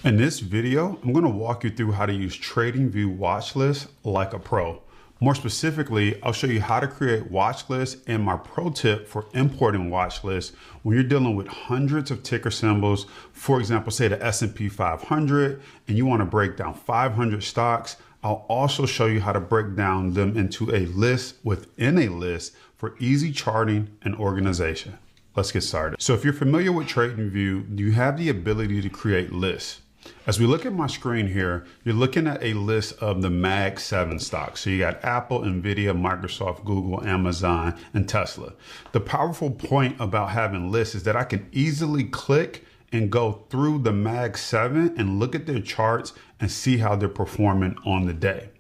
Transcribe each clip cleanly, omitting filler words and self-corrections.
In this video, I'm going to walk you through how to use TradingView Watchlist like a pro. More specifically, I'll show you how to create watch lists and my pro tip for importing watch lists when you're dealing with hundreds of ticker symbols. For example, say the S&P 500 and you want to break down 500 stocks. I'll also show you how to break down them into a list within a list for easy charting and organization. Let's get started. So if you're familiar with TradingView, you have the ability to create lists. As we look at my screen here, you're looking at a list of the Mag 7 stocks. So you got Apple, Nvidia, Microsoft, Google, Amazon, and Tesla. The powerful point about having lists is that I can easily click and go through the Mag 7 and look at their charts and see how they're performing on the day.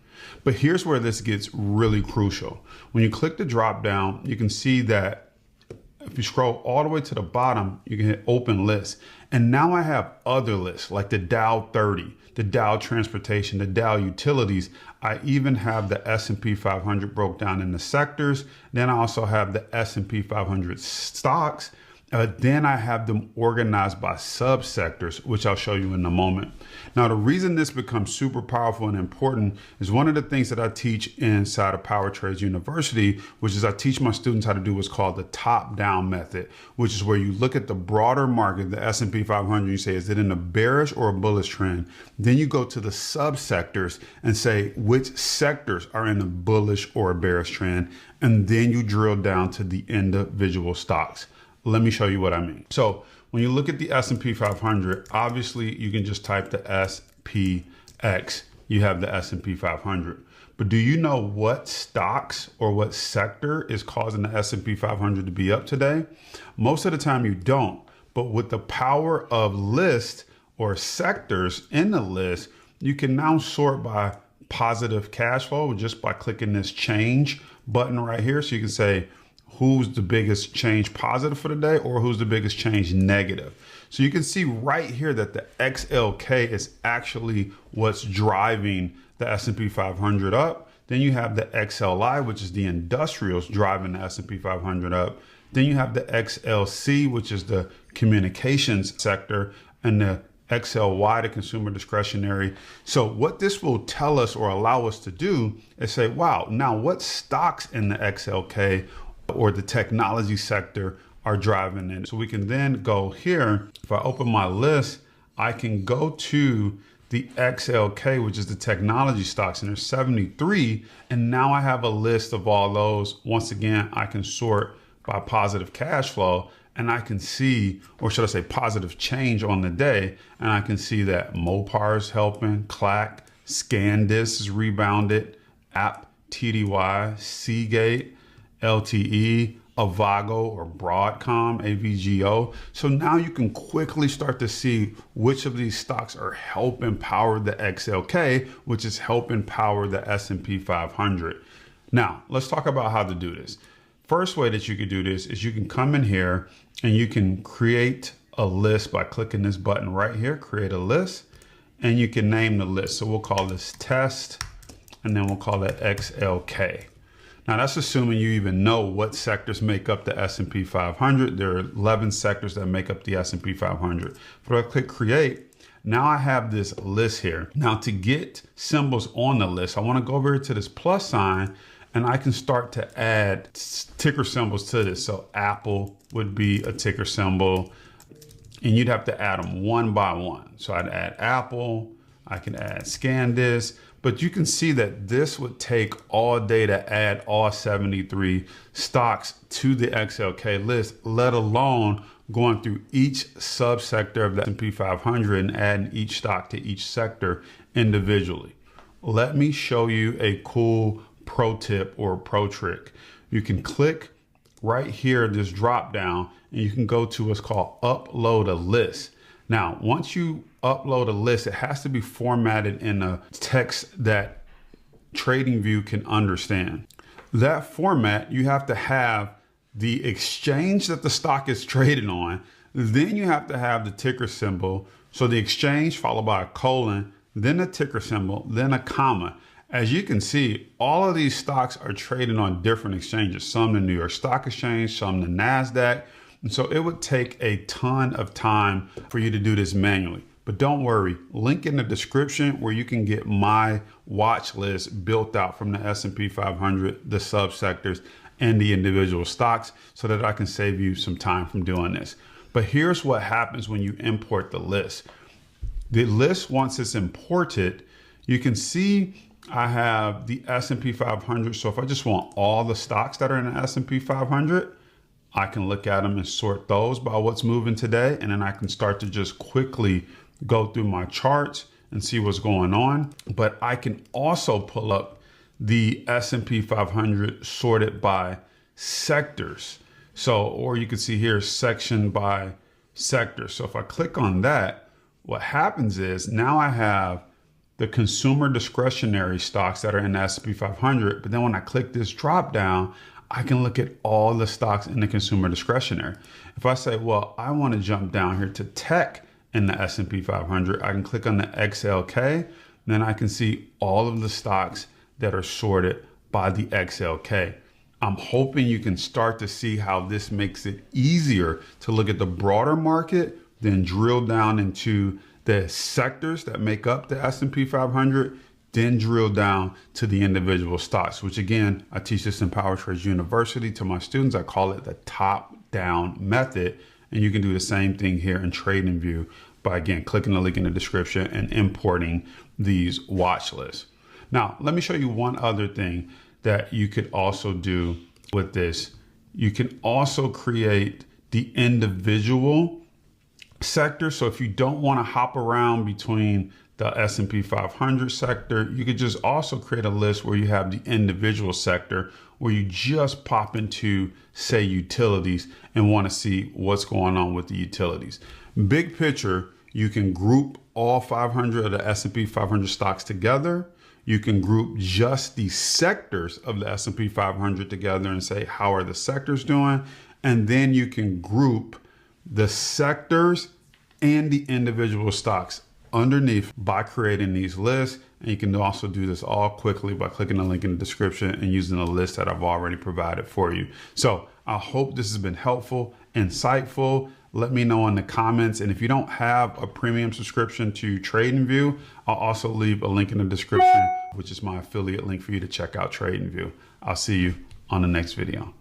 But here's where this gets really crucial. When you click the drop down, you can see that if you scroll all the way to the bottom, you can hit open list. And now I have other lists like the Dow 30, the Dow Transportation, the Dow Utilities. I even have the S&P 500 broke down into sectors. Then I also have the S&P 500 stocks. Then I have them organized by subsectors, which I'll show you in a moment. Now, the reason this becomes super powerful and important is one of the things that I teach inside of Power Trades University, which is I teach my students how to do what's called the top-down method, which is where you look at the broader market, the S&P 500, you say, is it in a bearish or a bullish trend? Then you go to the subsectors and say, which sectors are in a bullish or a bearish trend? And then you drill down to the individual stocks. Let me show you what I mean. So when you look at the S&P 500, obviously you can just type the SPX. You have the S&P 500. But do you know what stocks or what sector is causing the S&P 500 to be up today? Most of the time you don't. But with the power of list or sectors in the list, you can now sort by positive cash flow just by clicking this change button right here. So you can say, who's the biggest change positive for the day or who's the biggest change negative. So you can see right here that the XLK is actually what's driving the S&P 500 up. Then you have the XLI, which is the industrials driving the S&P 500 up. Then you have the XLC, which is the communications sector, and the XLY, the consumer discretionary. So what this will tell us or allow us to do is say, wow, now what stocks in the XLK or the technology sector are driving it. So we can then go here. If I open my list, I can go to the XLK, which is the technology stocks, and there's 73. And now I have a list of all those. Once again, I can sort by positive cash flow and I can see, or should I say positive change on the day. And I can see that Mopar is helping, Clack, ScanDisk is rebounded, App, TDY, Seagate, LTE, Avago or Broadcom, AVGO. So now you can quickly start to see which of these stocks are helping power the XLK, which is helping power the S&P 500. Now, let's talk about how to do this. First way that you could do this is you can come in here and you can create a list by clicking this button right here, create a list, and you can name the list. So we'll call this test, and then we'll call it XLK. Now that's assuming you even know what sectors make up the S&P 500. There are 11 sectors that make up the S&P 500. But if I click create, now I have this list here. Now to get symbols on the list, I want to go over to this plus sign and I can start to add ticker symbols to this. So Apple would be a ticker symbol and you'd have to add them one by one. So I'd add Apple, I can add ScanDisk. But you can see that this would take all day to add all 73 stocks to the XLK list, let alone going through each subsector of the S&P 500 and adding each stock to each sector individually. Let me show you a cool pro tip or pro trick. You can click right here, this drop down, and you can go to what's called upload a list. Now, once you upload a list, it has to be formatted in a text that TradingView can understand. That format, you have to have the exchange that the stock is traded on. Then you have to have the ticker symbol. So the exchange followed by a colon, then a ticker symbol, then a comma. As you can see, all of these stocks are traded on different exchanges. Some the New York Stock Exchange, some the NASDAQ. And so it would take a ton of time for you to do this manually. But don't worry, link in the description where you can get my watch list built out from the S&P 500, the subsectors, and the individual stocks so that I can save you some time from doing this. But here's what happens when you import the list. The list, once it's imported, you can see I have the S&P 500. So if I just want all the stocks that are in the S&P 500, I can look at them and sort those by what's moving today. And then I can start to just quickly go through my charts and see what's going on. But I can also pull up the S&P 500 sorted by sectors. So, or you can see here section by sector. So if I click on that, what happens is now I have the consumer discretionary stocks that are in the S&P 500. But then when I click this drop down, I can look at all the stocks in the consumer discretionary. If I say, well, I want to jump down here to tech in the S&P 500, I can click on the XLK. Then I can see all of the stocks that are sorted by the XLK. I'm hoping you can start to see how this makes it easier to look at the broader market, then drill down into the sectors that make up the S&P 500, then drill down to the individual stocks, which again, I teach this in Power Trades University to my students. I call it the top-down method. And you can do the same thing here in TradingView by, again, clicking the link in the description and importing these watch lists. Now, let me show you one other thing that you could also do with this. You can also create the individual sector. So if you don't want to hop around between the S&P 500 sector, you could just also create a list where you have the individual sector where you just pop into, say, utilities and want to see what's going on with the utilities. Big picture, you can group all 500 of the S&P 500 stocks together. You can group just the sectors of the S&P 500 together and say, how are the sectors doing? And then you can group the sectors and the individual stocks underneath by creating these lists. And you can also do this all quickly by clicking the link in the description and using the list that I've already provided for you. So I hope this has been helpful, insightful. Let me know in the comments. And if you don't have a premium subscription to TradingView, I'll also leave a link in the description, which is my affiliate link for you to check out TradingView. I'll see you on the next video.